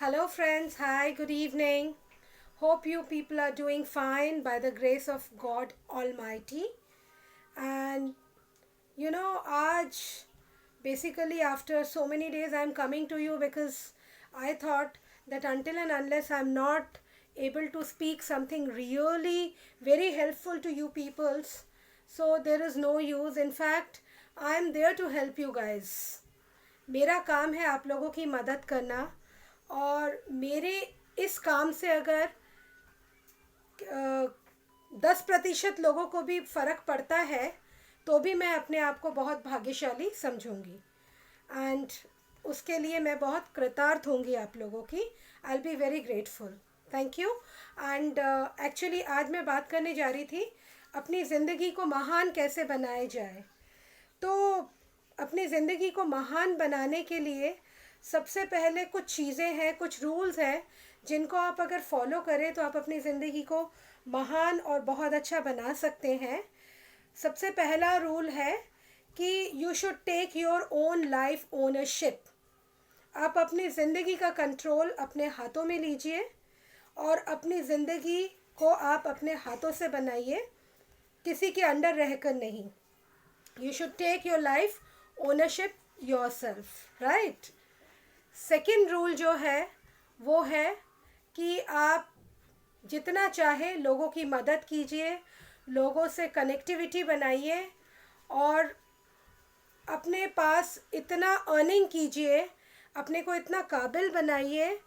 Hello, friends. Hi, good evening. Hope you people are doing fine by the grace of God Almighty. And आज basically after so many days I'm coming to you because I thought that until and unless I'm not able to speak something really very helpful to you peoples, so there is no use. In fact, I'm there to help you guys. मेरा काम है आप लोगों की मदद करना और मेरे इस काम से अगर 10% लोगों को भी फ़र्क पड़ता है तो भी मैं अपने आप को बहुत भाग्यशाली समझूंगी एंड उसके लिए मैं बहुत कृतार्थ होंगी आप लोगों की. I will be very grateful. Thank you. And actually आज मैं बात करने जा रही थी अपनी ज़िंदगी को महान कैसे बनाया जाए. तो अपनी ज़िंदगी को महान बनाने के लिए सबसे पहले कुछ चीज़ें हैं, कुछ रूल्स हैं जिनको आप अगर फॉलो करें तो आप अपनी ज़िंदगी को महान और बहुत अच्छा बना सकते हैं. सबसे पहला रूल है कि you should take your own life ownership. आप अपनी ज़िंदगी का कंट्रोल अपने हाथों में लीजिए और अपनी ज़िंदगी को आप अपने हाथों से बनाइए, किसी के अंडर रहकर नहीं. You should take your life ownership yourself, right? Second rule जो है वो है कि आप जितना चाहे लोगों की मदद कीजिए, लोगों से कनेक्टिविटी बनाइए और अपने पास इतना अर्निंग कीजिए, अपने को इतना काबिल बनाइए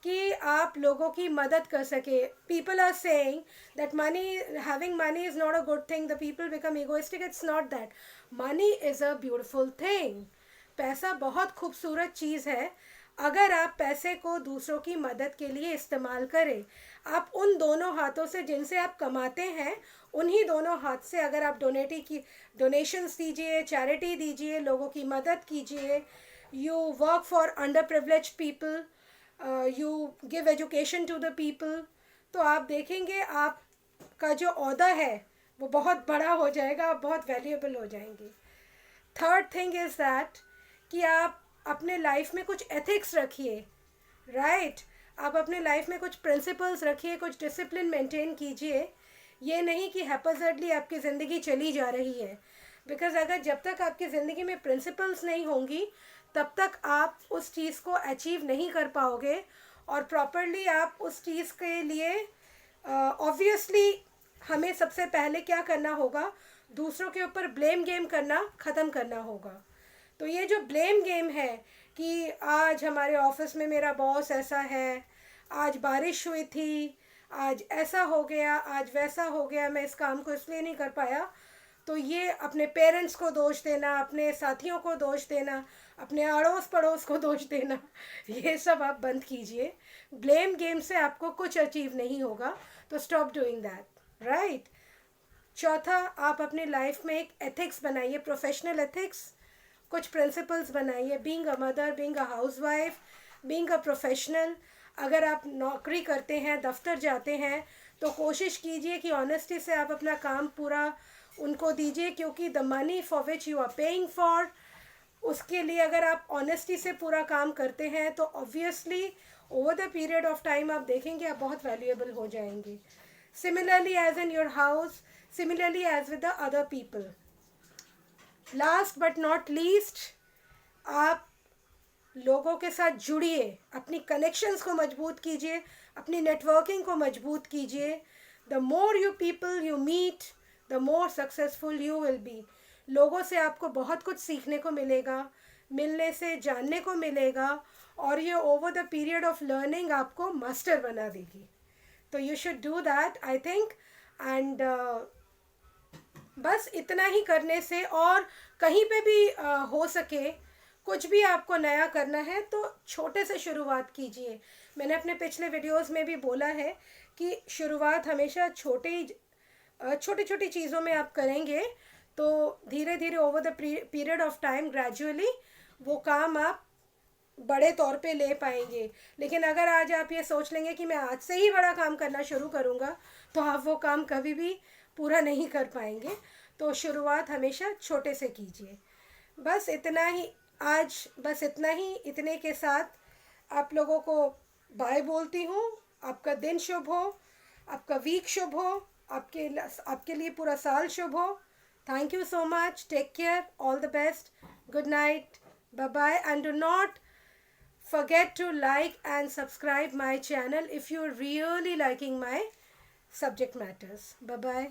कि आप लोगों की मदद कर सके. People are saying that money having money is not a good thing. The people become egoistic. It's not that. Money is a beautiful thing. पैसा बहुत खूबसूरत चीज़ है अगर आप पैसे को दूसरों की मदद के लिए इस्तेमाल करें. आप उन दोनों हाथों से जिनसे आप कमाते हैं उन्हीं दोनों हाथ से अगर आप डोनेशंस दीजिए, चैरिटी दीजिए, लोगों की मदद कीजिए, you work for underprivileged people, you give education to the people, तो आप देखेंगे आपका जो ओहदा है वो बहुत बड़ा हो जाएगा, आप बहुत वैल्यूएबल हो जाएंगे. थर्ड थिंग इज़ दैट कि आप अपने लाइफ में कुछ एथिक्स रखिए, राइट. आप अपने लाइफ में कुछ प्रिंसिपल्स रखिए, कुछ डिसिप्लिन मेंटेन कीजिए. ये नहीं कि हैप्पीजर्डली आपकी ज़िंदगी चली जा रही है, बिकॉज अगर जब तक आपकी ज़िंदगी में प्रिंसिपल्स नहीं होंगी तब तक आप उस चीज़ को अचीव नहीं कर पाओगे और प्रॉपरली आप उस चीज़ के लिए ऑब्वियसली हमें सबसे पहले क्या करना होगा, दूसरों के ऊपर ब्लेम गेम करना ख़त्म करना होगा. तो ये जो ब्लेम गेम है कि आज हमारे ऑफिस में मेरा बॉस ऐसा है, आज बारिश हुई थी, आज ऐसा हो गया, आज वैसा हो गया, मैं इस काम को इसलिए नहीं कर पाया, तो ये अपने पेरेंट्स को दोष देना, अपने साथियों को दोष देना, अपने अड़ोस पड़ोस को दोष देना, ये सब आप बंद कीजिए. ब्लेम गेम से आपको कुछ अचीव नहीं होगा, तो स्टॉप डूइंग दैट, राइट. चौथा, आप अपनी लाइफ में एक एथिक्स बनाइए, प्रोफेशनल एथिक्स. कुछ प्रिंसिपल्स बनाइए. Being a mother, being a housewife, being a professional. अगर आप नौकरी करते हैं, दफ्तर जाते हैं, तो कोशिश कीजिए कि ऑनेस्टी से आप अपना काम पूरा उनको दीजिए, क्योंकि the money for which you are paying for, उसके लिए अगर आप ऑनेस्टी से पूरा काम करते हैं तो obviously over the period of time आप देखेंगे आप बहुत वैल्यूएबल हो जाएंगे. Similarly as in your house, similarly as with the other people. Last but not least, आप लोगों के साथ जुड़िए, अपनी कनेक्शंस को मजबूत कीजिए, अपनी नेटवर्किंग को मजबूत कीजिए. The more you people you meet, the more successful you will be. लोगों से आपको बहुत कुछ सीखने को मिलेगा, मिलने से जानने को मिलेगा और ये over the period of learning आपको मास्टर बना देगी. तो you should do that I think. And बस इतना ही करने से, और कहीं पे भी हो सके कुछ भी आपको नया करना है तो छोटे से शुरुआत कीजिए. मैंने अपने पिछले वीडियोस में भी बोला है कि शुरुआत हमेशा छोटी छोटी चीज़ों में आप करेंगे तो धीरे धीरे over the period of time gradually वो काम आप बड़े तौर पे ले पाएंगे. लेकिन अगर आज आप ये सोच लेंगे कि मैं आज से ही बड़ा काम करना शुरू करूँगा तो आप वो काम कभी भी पूरा नहीं कर पाएंगे. तो शुरुआत हमेशा छोटे से कीजिए. बस इतना ही आज, बस इतना ही. इतने के साथ आप लोगों को बाय बोलती हूँ। आपका दिन शुभ हो, आपका वीक शुभ हो, आपके लिए पूरा साल शुभ हो। Thank you so much, take care, all the best, good night, bye bye, and do not forget to like and subscribe my channel if you're really liking my subject matters. Bye bye.